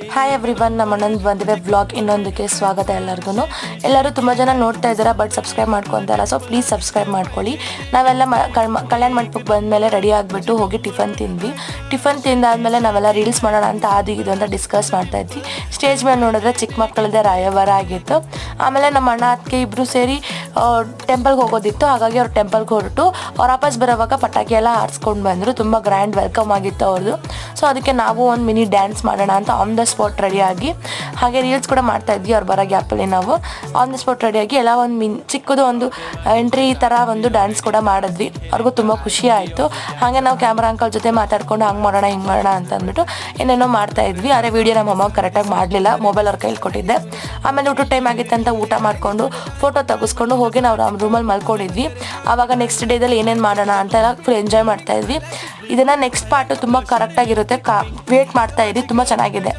Hi everyone, ನಮ್ಮ ಅಣ್ಣಂದು ಬಂದಿದೆ vlog ಇನ್ನೊಂದಕ್ಕೆ ಸ್ವಾಗತ. ಎಲ್ಲರೂ ತುಂಬ ಜನ ನೋಡ್ತಾ ಇದ್ದೀರಾ, ಬಟ್ ಸಬ್ಸ್ಕ್ರೈಬ್ ಮಾಡ್ಕೊತಾರ. ಸೊ ಪ್ಲೀಸ್ ಸಬ್ಸ್ಕ್ರೈಬ್ ಮಾಡ್ಕೊಳ್ಳಿ. ನಾವೆಲ್ಲ ಕಲ್ಯಾಣ ಮಂಟಪಕ್ಕೆ ಬಂದಮೇಲೆ ರೆಡಿ ಆಗಿಬಿಟ್ಟು ಹೋಗಿ ಟಿಫನ್ ತಿಂದ್ವಿ. ಟಿಫನ್ ತಿಂದಾದ್ಮೇಲೆ ನಾವೆಲ್ಲ ರೀಲ್ಸ್ ಮಾಡೋಣ ಅಂತ ಇದು ಅಂತ ಡಿಸ್ಕಸ್ ಮಾಡ್ತಾ ಇದ್ವಿ. ಸ್ಟೇಜ್ ಮೇಲೆ ನೋಡಿದ್ರೆ ಚಿಕ್ಕ ಮಕ್ಕಳದೇ ರಾಯಭಾರ ಆಗಿತ್ತು. ಆಮೇಲೆ ನಮ್ಮ ಅಣ್ಣ ಅದಕ್ಕೆ ಇಬ್ಬರು ಸೇರಿ ಟೆಂಪಲ್ಗೆ ಹೋಗೋದಿತ್ತು. ಹಾಗಾಗಿ ಅವ್ರು ಟೆಂಪಲ್ಗೆ ಹೊರಟು ಅವ್ರು ವಾಪಸ್ ಬರೋವಾಗ ಪಟಾಕಿ ಎಲ್ಲ ಹಾರಿಸ್ಕೊಂಡು ಬಂದರು. ತುಂಬ ಗ್ರ್ಯಾಂಡ್ ವೆಲ್ಕಮ್ ಆಗಿತ್ತು ಅವ್ರದ್ದು. ಸೊ ಅದಕ್ಕೆ ನಾವು ಒಂದು ಮಿನಿ ಡ್ಯಾನ್ಸ್ ಮಾಡೋಣ ಅಂತ ಆನ್ ದ ಸ್ಪಾಟ್ ರೆಡಿಯಾಗಿ, ಹಾಗೆ ರೀಲ್ಸ್ ಕೂಡ ಮಾಡ್ತಾ ಇದ್ವಿ. ಅವ್ರು ಬರೋ ಗ್ಯಾಪಲ್ಲಿ ನಾವು ಆನ್ ದ ಸ್ಪಾಟ್ ರೆಡಿಯಾಗಿ ಎಲ್ಲ ಒಂದು ಚಿಕ್ಕದು ಒಂದು ಎಂಟ್ರಿ ಥರ ಒಂದು ಡ್ಯಾನ್ಸ್ ಕೂಡ ಮಾಡಿದ್ವಿ. ಅವ್ರಿಗೂ ತುಂಬ ಖುಷಿ ಆಯಿತು. ಹಾಗೆ ನಾವು ಕ್ಯಾಮ್ರಾ ಅಂಕಲ್ ಜೊತೆ ಮಾತಾಡ್ಕೊಂಡು ಹಂಗೆ ಮಾಡೋಣ ಹಿಂಗೆ ಮಾಡೋಣ ಅಂತ ಅಂದ್ಬಿಟ್ಟು ಏನೇನೋ ಮಾಡ್ತಾ ಇದ್ವಿ. ಆದರೆ ವೀಡಿಯೋ ನಮ್ಮ ಅಮ್ಮ ಕರೆಕ್ಟಾಗಿ ಮಾಡಲಿಲ್ಲ, ಮೊಬೈಲ್ ಅವ್ರ ಕೈಲಿ ಕೊಟ್ಟಿದ್ದೆ. ಆಮೇಲೆ ಊಟ ಟೈಮ್ ಆಗಿತ್ತು ಅಂತ ಊಟ ಮಾಡಿಕೊಂಡು ಫೋಟೋ ತೆಗೆಸ್ಕೊಂಡು ಹೋಗಿ ನಾವು ರೂಮಲ್ಲಿ ಮಲ್ಕೊಂಡಿದ್ವಿ. ಆವಾಗ ನೆಕ್ಸ್ಟ್ ಡೇದಲ್ಲಿ ಏನೇನು ಮಾಡೋಣ ಅಂತೆಲ್ಲ ಫುಲ್ ಎಂಜಾಯ್ ಮಾಡ್ತಾ ಇದ್ವಿ. ಇದನ್ನು ನೆಕ್ಸ್ಟ್ ಪಾರ್ಟು ತುಂಬ ಕರೆಕ್ಟಾಗಿರುತ್ತೆ, ವೇಟ್ ಮಾಡ್ತಾ ಇದ್ವಿ. ತುಂಬ ಚೆನ್ನಾಗಿದೆ.